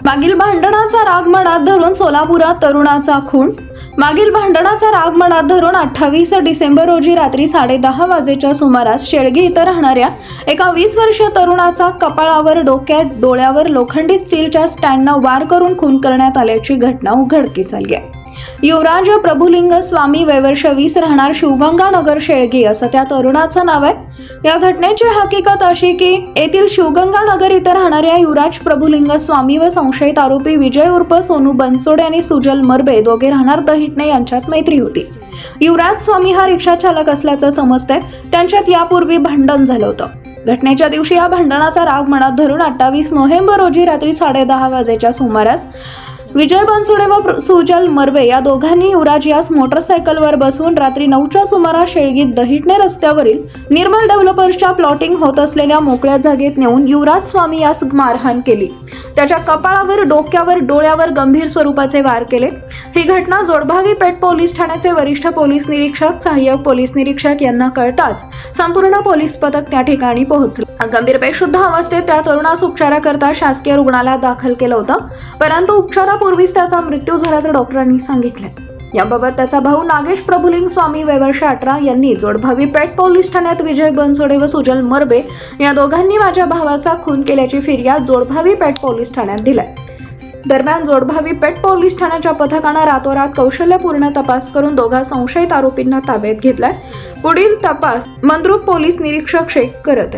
मागील भांडणाचा राग मनात धरून सोलापुरात तरुणाचा खून। मागील भांडणाचा राग मनात धरून 28 डिसेंबर रोजी रात्री 10:30 वाजेच्या सुमारास शेळगी इथं राहणाऱ्या एका 20 वर्षीय तरुणाचा कपाळावर, डोक्यात, डोळ्यावर लोखंडी स्टीलच्या स्टँडनं वार करून खून करण्यात आल्याची घटना उघडकीस आली आहे। युवराज प्रभुलिंग स्वामी वयवर्ष 20 राहणार शिवगंगा नगर शेळगी असं त्या तरुणाचं नाव आहे। या घटनेची हकीकत अशी की येथील शिवगंगा नगर इथं राहणाऱ्या युवराज प्रभुलिंग स्वामी व संशयित आरोपी विजय उर्फ सोनू बनसोडे आणि सुजल मरबे दोघे राहणार दहिटणे यांच्यात मैत्री होती। युवराज स्वामी हा रिक्षा चालक असल्याचं समजतंय। त्यांच्यात यापूर्वी भांडण झालं होतं। घटनेच्या दिवशी या भांडणाचा राग मनात धरून 28 नोव्हेंबर रोजी रात्री 10:30 वाजेच्या सुमारास विजय बनसोडे व सुजल मरबे या दोघांनी युवराज यास मोटरसायकलवर बसवून रात्री 9च्या सुमारास शेळगीत दहिटणे रस्त्यावरील निर्मल डेव्हलपर्सच्या प्लॉटिंग होत असलेल्या मोकळ्या जागेत नेऊन युवराज स्वामी यास मारहाण केली। त्याच्या कपाळावर, डोक्यावर, डोळ्यावर गंभीर स्वरूपाचे वार केले। ही घटना जोडभावी पेठ पोलीस ठाण्याचे वरिष्ठ पोलीस निरीक्षक, सहाय्यक पोलीस निरीक्षक यांना कळताच संपूर्ण पोलीस पथक त्या ठिकाणी पोहोचले। गंभीर बेशुद्ध अवस्थेत त्या तरुणास उपचाराकरता शासकीय रुग्णालयात दाखल केलं होतं, परंतु उपचारापूर्वीच त्याचा मृत्यू झाल्याचं डॉक्टरांनी सांगितलं। याबाबत त्याचा भाऊ नागेश प्रभुलिंग स्वामी वयवर्ष 18 यांनी जोडभावी पेठ पोलीस ठाण्यात विजय बनसोडे व सुजल मरबे या दोघांनी माझ्या भावाचा खून केल्याची फिर्याद जोडभावी पेठ पोलीस ठाण्यात दिलाय। दरम्यान जोडभावी पेठ पोलीस ठाण्याच्या पथकानं रातोरात कौशल्यपूर्ण तपास करून दोघा संशयित आरोपींना ताब्यात घेतलाय। पुढील तपास मंद्रुप पोलीस निरीक्षक शेख करत आहेत।